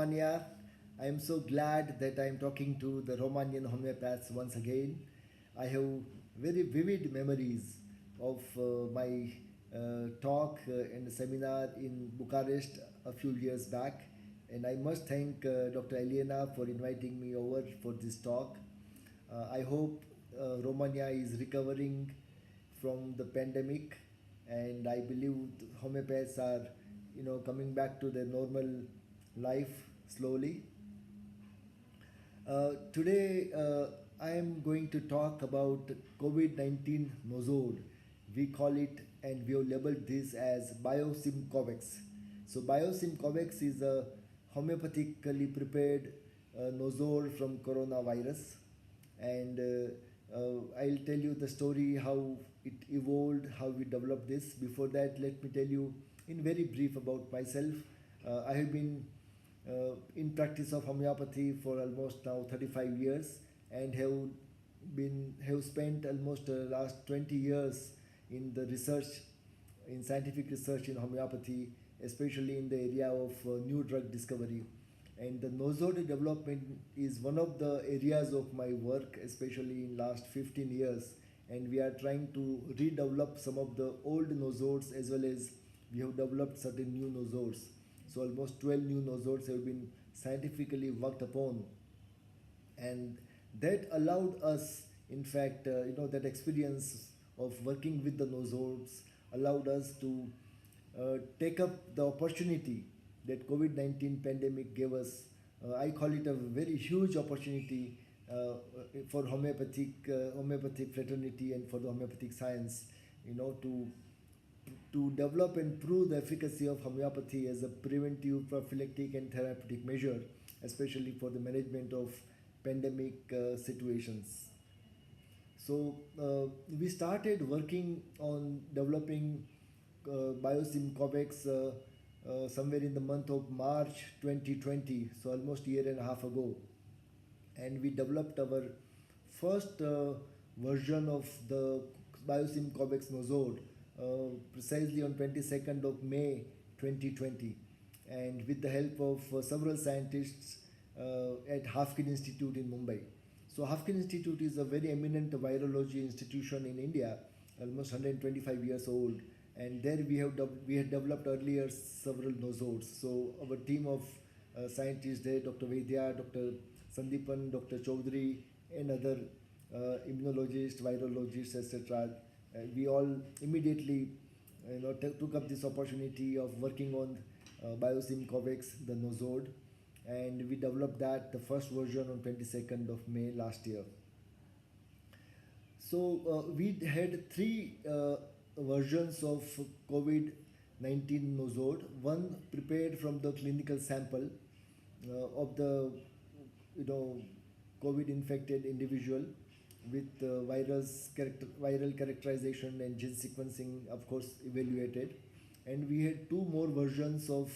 Romania. I am so glad that I am talking to the Romanian homeopaths once again. I have very vivid memories of my talk and seminar in Bucharest a few years back, and I must thank Dr. Elena for inviting me over for this talk. I hope Romania is recovering from the pandemic, and I believe homeopaths are, coming back to their normal life slowly. Today, I am going to talk about COVID 19 nosode. We call it, and we have labeled this as Biosim Covex. So, Biosim Covex is a homeopathically prepared nosode from coronavirus, and I'll tell you the story how it evolved, how we developed this. Before that, let me tell you in very brief about myself. I have been in practice of homeopathy for almost now 35 years, and have spent almost last 20 years in the research, in scientific research in homeopathy, especially in the area of new drug discovery. And the nosode development is one of the areas of my work, especially in last 15 years. And we are trying to redevelop some of the old nosodes, as well as we have developed certain new nosodes. So almost 12 new nosodes have been scientifically worked upon, and that allowed us, in fact, that experience of working with the nosodes allowed us to take up the opportunity that COVID-19 pandemic gave us. I call it a very huge opportunity for homeopathic fraternity and for the homeopathic science, to develop and prove the efficacy of homeopathy as a preventive, prophylactic, and therapeutic measure, especially for the management of pandemic situations. So we started working on developing Biosim Covex somewhere in the month of March 2020, so almost a year and a half ago. And we developed our first version of the Biosim Covex nosode precisely on 22nd of May 2020, and with the help of several scientists at Hafkin Institute in Mumbai. So Hafkin Institute is a very eminent virology institution in India, almost 125 years old, and there we had developed earlier several nosodes. So our team of scientists there, Dr. Vaidya, Dr. Sandipan, Dr. Chaudhary, and other immunologists, virologists, etc. We all immediately, took up this opportunity of working on Biosim Covex, the nosode, and we developed that the first version on 22nd of May last year. So we had three versions of COVID 19 nosode. One prepared from the clinical sample of the you know COVID infected individual, with viral characterization and gene sequencing, of course, evaluated. And we had two more versions of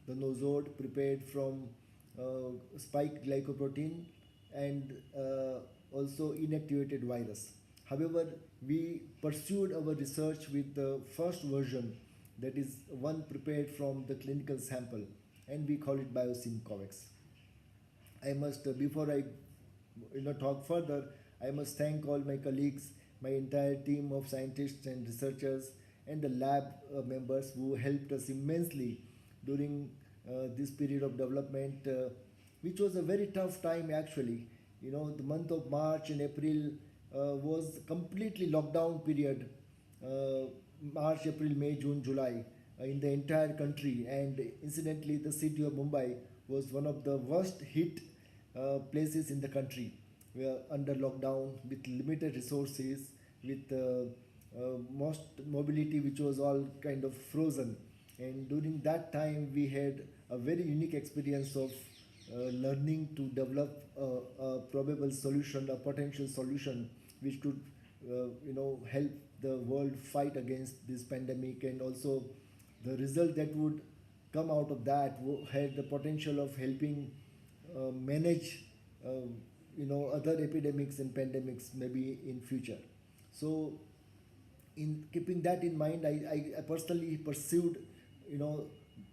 the nosode prepared from spike glycoprotein and also inactivated virus. However, we pursued our research with the first version, that is one prepared from the clinical sample, and we call it Biosim Covex. I must, before I talk further, I must thank all my colleagues, my entire team of scientists and researchers, and the lab members who helped us immensely during this period of development, which was a very tough time actually. The month of March and April was completely lockdown period. March, April, May, June, July, in the entire country, and incidentally, the city of Mumbai was one of the worst hit places in the country. We are under lockdown with limited resources, with most mobility which was all kind of frozen. And during that time, we had a very unique experience of learning to develop a probable solution, a potential solution, which could, help the world fight against this pandemic. And also, the result that would come out of that had the potential of helping manage, other epidemics and pandemics maybe in future. So, in keeping that in mind, I personally pursued,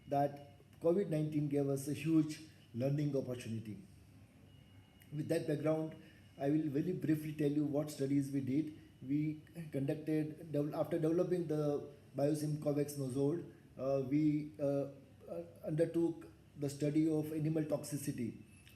that COVID-19 gave us a huge learning opportunity. With that background, I will very briefly tell you what studies we did. We conducted, after developing the Biosim Covex Nozole, we undertook the study of animal toxicity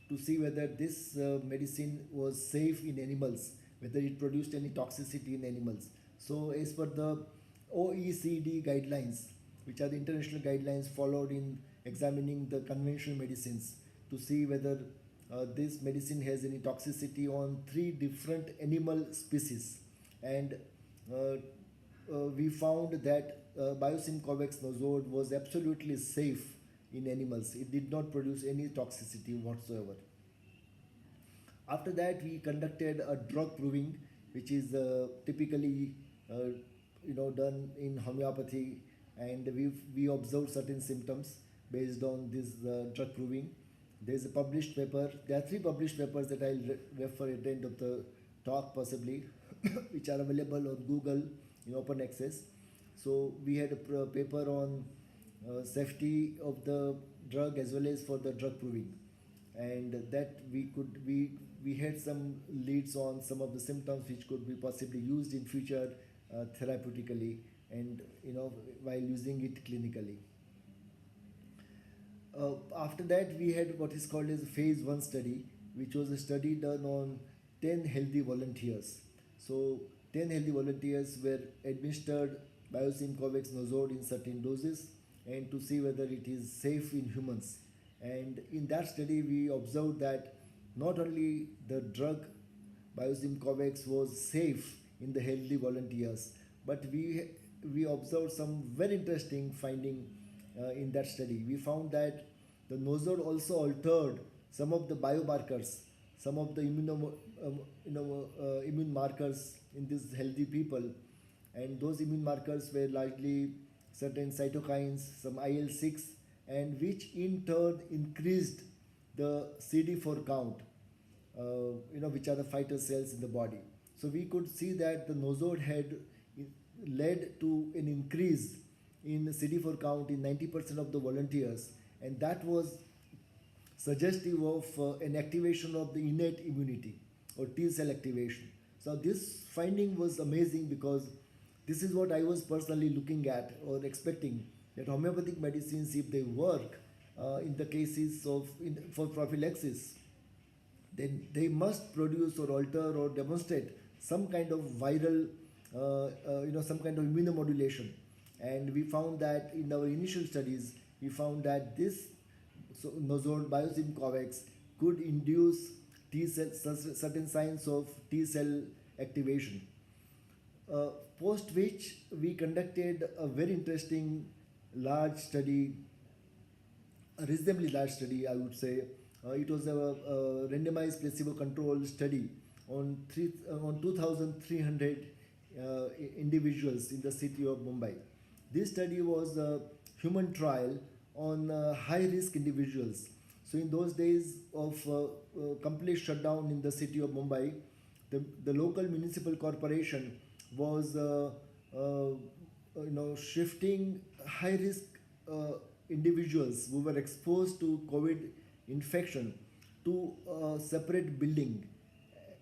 to see whether this medicine was safe in animals, whether it produced any toxicity in animals. So, as per the OECD guidelines, which are the international guidelines followed in examining the conventional medicines, to see whether this medicine has any toxicity on three different animal species, and we found that Biosim Covex Nozode was absolutely safe in animals. It did not produce any toxicity whatsoever. After that, we conducted a drug proving, which is typically done in homeopathy, and we observed certain symptoms based on this drug proving. There is a published paper. There are three published papers that I'll refer at the end of the talk, possibly, which are available on Google in open access. So we had a paper on safety of the drug as well as for the drug proving, and that we had some leads on some of the symptoms which could be possibly used in future therapeutically, and while using it clinically. After that, we had what is called as a phase 1 study, which was a study done on 10 healthy volunteers. So 10 healthy volunteers were administered Biosim Covex Nozode in certain doses, and to see whether it is safe in humans. And in that study, we observed that not only the drug Biosim Covex was safe in the healthy volunteers, but we observed some very interesting finding in that study. We found that the Nozode also altered some of the biomarkers, some of the immune markers in these healthy people, and those immune markers were largely certain cytokines, some IL-6, and which in turn increased the CD4 count, which are the fighter cells in the body. So we could see that the Nozode had led to an increase in CD4 count in 90% of the volunteers, and that was suggestive of an activation of the innate immunity or T cell activation. So this finding was amazing, because this is what I was personally looking at or expecting, that homeopathic medicines, if they work in the cases for prophylaxis, then they must produce or alter or demonstrate some kind of viral, some kind of immunomodulation. And we found that in our initial studies, we found that this Nozode Biosim Covex could induce T cell, certain signs of T cell activation. Post which we conducted a very interesting large study, a reasonably large study, I would say. It was a randomized placebo-controlled study on 2,300 individuals in the city of Mumbai. This study was a human trial on high-risk individuals. So in those days of complete shutdown in the city of Mumbai, the local municipal corporation was shifting high-risk individuals who were exposed to COVID infection to a separate building,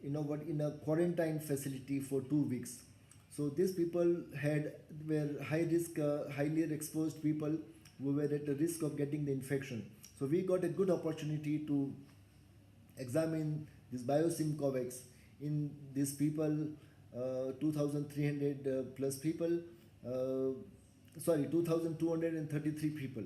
in a quarantine facility for 2 weeks. So these people were high risk, highly exposed people who were at the risk of getting the infection. So we got a good opportunity to examine this Biosim Covex in these people, 2,300 plus people, 2,233 people.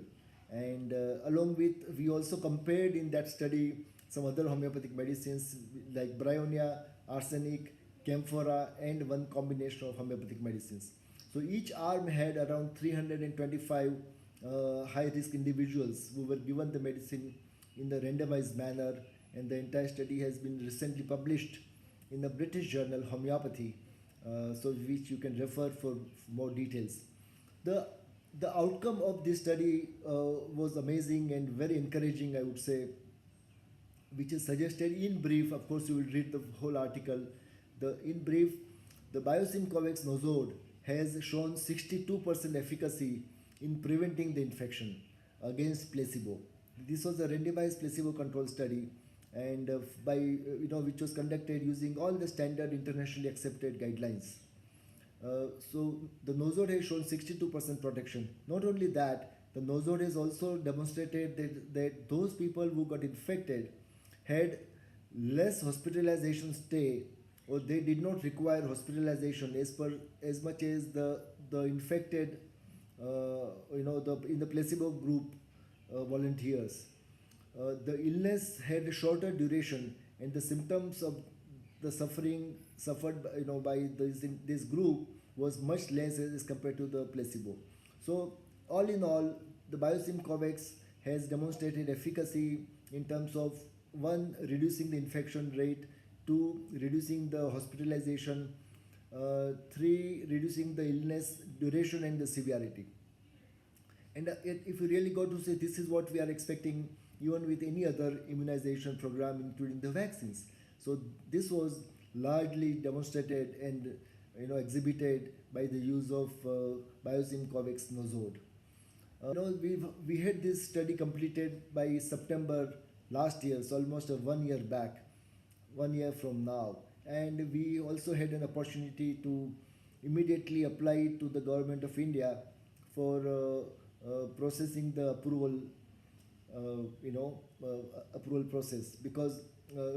And along with, we also compared in that study some other homeopathic medicines like Bryonia, arsenic, camphora, and one combination of homeopathic medicines. So each arm had around 325 high-risk individuals who were given the medicine in the randomized manner, and the entire study has been recently published in the British journal Homeopathy, which you can refer for more details. The outcome of this study was amazing and very encouraging, I would say, which is suggested in brief. Of course, you will read the whole article. In brief, the Biosim Covex Nozode has shown 62% efficacy in preventing the infection against placebo. This was a randomized placebo-controlled study, and by which was conducted using all the standard internationally accepted guidelines. So the Nozode has shown 62% protection. Not only that, the Nozode has also demonstrated that those people who got infected had less hospitalization stay, or they did not require hospitalization as much as the infected in the placebo group volunteers. The illness had a shorter duration, and the symptoms of the suffering suffered by this group was much less as compared to the placebo. So all in all, the Biosim Covax has demonstrated efficacy in terms of one, reducing the infection rate; two, reducing the hospitalization; three, reducing the illness duration and the severity. And if you really go to say this is what we are expecting, even with any other immunization program, including the vaccines. So this was largely demonstrated and exhibited by the use of Biosim Covax Nozode. We had this study completed by September last year, so almost 1 year back, 1 year from now, and we also had an opportunity to immediately apply to the government of India for processing the approval process, because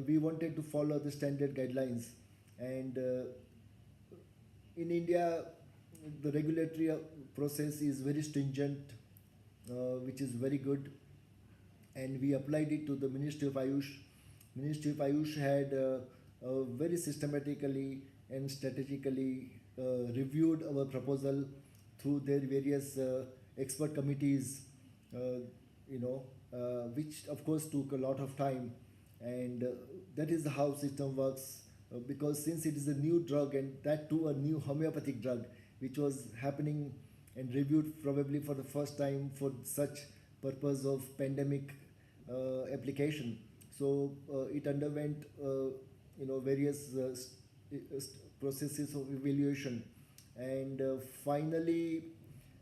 we wanted to follow the standard guidelines, and in India the regulatory process is very stringent, which is very good, and we applied it to the Ministry of Ayush. Ministry of Ayush had very systematically and strategically reviewed our proposal through their various expert committees, which of course took a lot of time, and that is how system works. Because since it is a new drug, and that too a new homeopathic drug, which was happening and reviewed probably for the first time for such purpose of pandemic application. So it underwent various processes of evaluation, and finally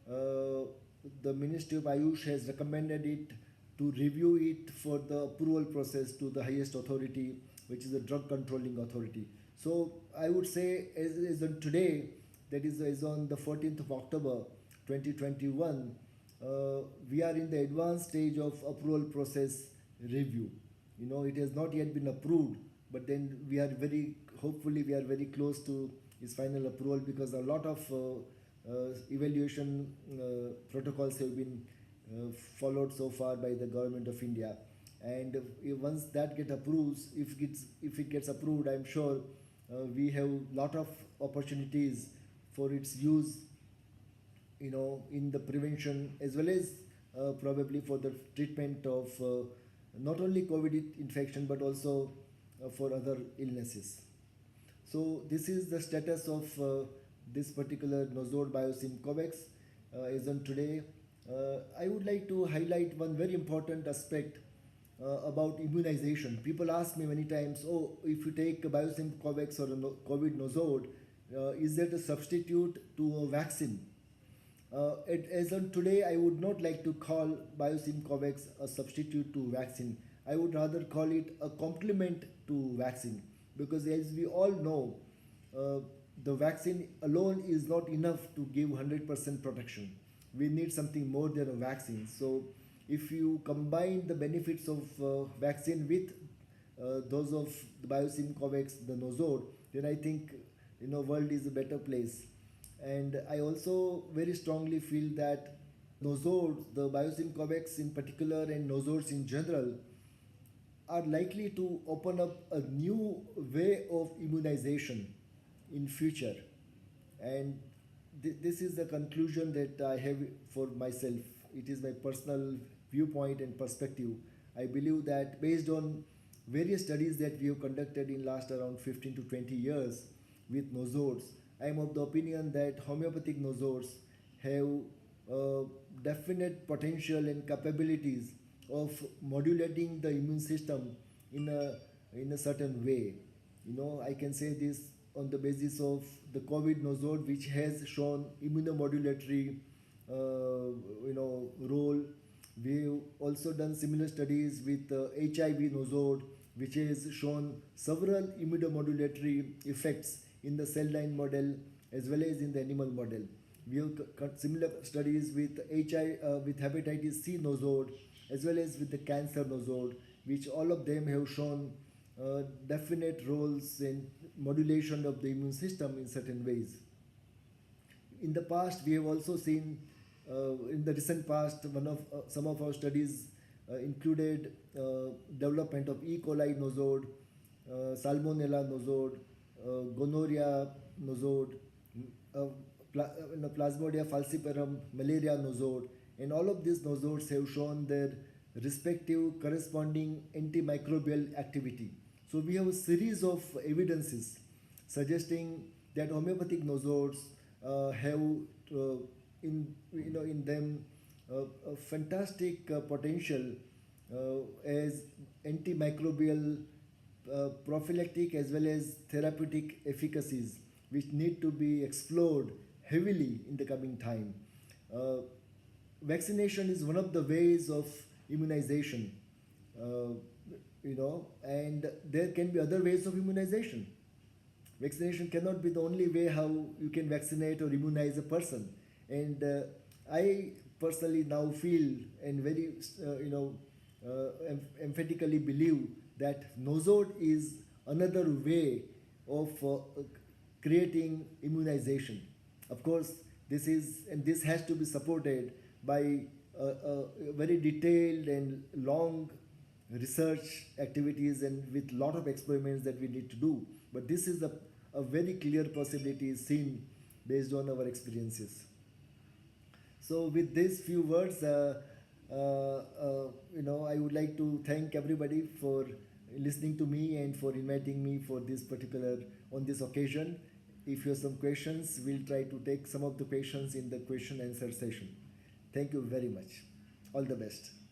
the Ministry of Ayush has recommended it to review it for the approval process to the highest authority, which is the Drug Controlling Authority. So I would say, as on today, that is as on the 14th of October 2021, we are in the advanced stage of approval process review. It has not yet been approved, but then hopefully we are very close to its final approval, because a lot of evaluation protocols have been followed so far by the government of India. And once that gets approved, if it gets approved, I'm sure we have lot of opportunities for its use, in the prevention, as well as probably for the treatment of not only COVID infection, but also for other illnesses. So this is the status of this particular Nozode Biosim Covax as on today. I would like to highlight one very important aspect about immunization. People ask me many times, oh, if you take a Biosim Covax or a COVID Nozode, is that a substitute to a vaccine? As on today, I would not like to call Biosim Covax a substitute to vaccine. I would rather call it a complement to vaccine, because as we all know, the vaccine alone is not enough to give 100% protection. We need something more than a vaccine. So if you combine the benefits of vaccine with those of the Biosim Covax, the Nozode, then I think world is a better place. And I also very strongly feel that Nozode, the Biosim Covax in particular, and Nozodes in general, are likely to open up a new way of immunization in future. And this is the conclusion that I have for myself. It is my personal viewpoint and perspective. I believe that based on various studies that we have conducted in last around 15 to 20 years with Nozodes, I am of the opinion that homeopathic Nozodes have definite potential and capabilities of modulating the immune system in a certain way. I can say this on the basis of the COVID Nozode, which has shown immunomodulatory role We've also done similar studies with HIV nosode, which has shown several immunomodulatory effects in the cell line model as well as in the animal model. We have similar studies with with hepatitis C nosode as well as with the cancer nosode, which all of them have shown definite roles in modulation of the immune system in certain ways. In the past, we have also seen, in the recent past, some of our studies included development of E. coli nosode, Salmonella nosode, gonorrhea nosode, uh, Plasmodium falciparum, malaria nosode, and all of these nosodes have shown their respective corresponding antimicrobial activity. So we have a series of evidences suggesting that homeopathic nosodes have in them a fantastic potential as antimicrobial, prophylactic as well as therapeutic efficacies, which need to be explored heavily in the coming time. Uh, Vaccination is one of the ways of immunization, uh, and there can be other ways of immunization. Vaccination cannot be the only way how you can vaccinate or immunize a person. And I personally now feel and very, emphatically believe that nosode is another way of creating immunization. Of course, this has to be supported by very detailed and long research activities and with lot of experiments that we need to do. But this is a very clear possibility seen based on our experiences. So with these few words, I would like to thank everybody for listening to me and for inviting me for this particular on this occasion. If you have some questions, we'll try to take some of the questions in the question answer session. Thank you very much. All the best.